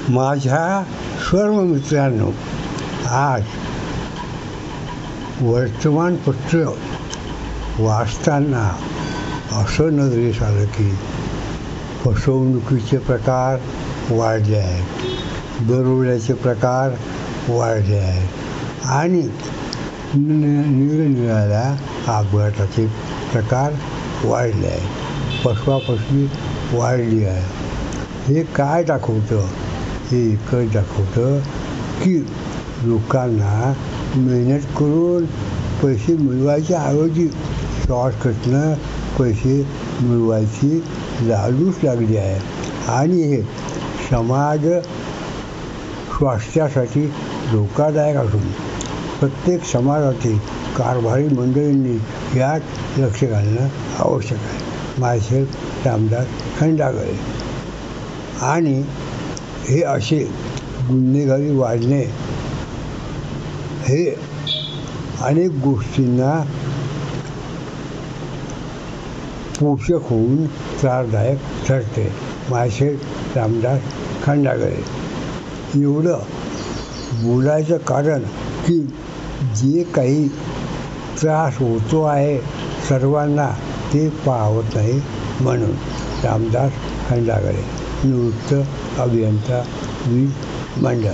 माझ्या सर्व मित्रांनो, आज वर्तमानपत्र वाचताना असं नजरेस आलं की फसवणुकीचे प्रकार वाढले आहेत, दरोड्याचे प्रकार वाढले आहेत आणि निरनिराळ्या अपघाताचे प्रकार वाढले आहेत, फसवाफसवी वाढली आहे. हे काय दाखवतं? हे एकच दाखवतं की लोकांना मेहनत करून पैसे मिळवायच्या ऐवजी शॉर्टकटनं पैसे मिळवायची लालूच लागली आहे आणि हे समाज स्वास्थ्यासाठी धोकादायक असून प्रत्येक समाजातील कारभारी मंडळींनी यात लक्ष घालणं आवश्यक आहे. मायसेल्फ रामदास खंडागळे. आणि हे असे गुन्हेगारी वाढणे हे अनेक गोष्टींना पोषक होऊन त्रासदायक ठरते. मायसेल्फ रामदास खंडागळे. एवढं बोलायचं कारण की जे काही त्रास होतो आहे सर्वांना ते पाहत नाही म्हणून. रामदास खंडागळे, निवृत्त अभियंता, वीज मंडळ.